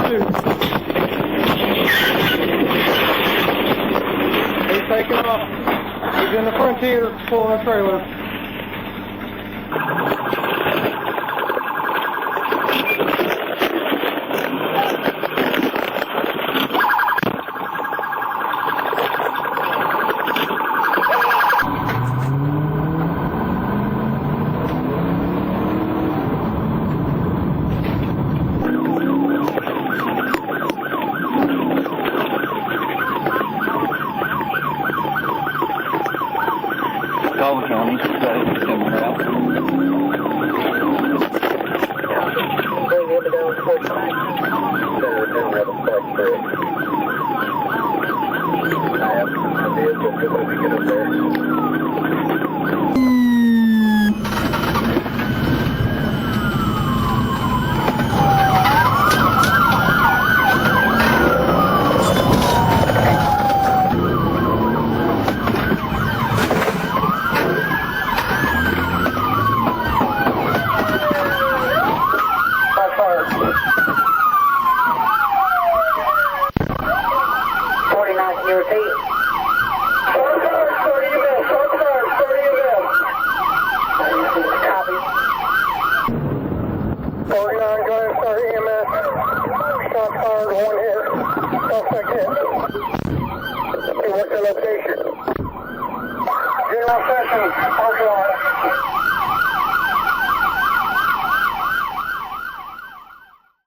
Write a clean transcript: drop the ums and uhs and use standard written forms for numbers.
pursuit. He's taking off. He's in the frontier, pulling a trailer. Call the county, got it somewhere else. Location. General Sessions, Park Lot.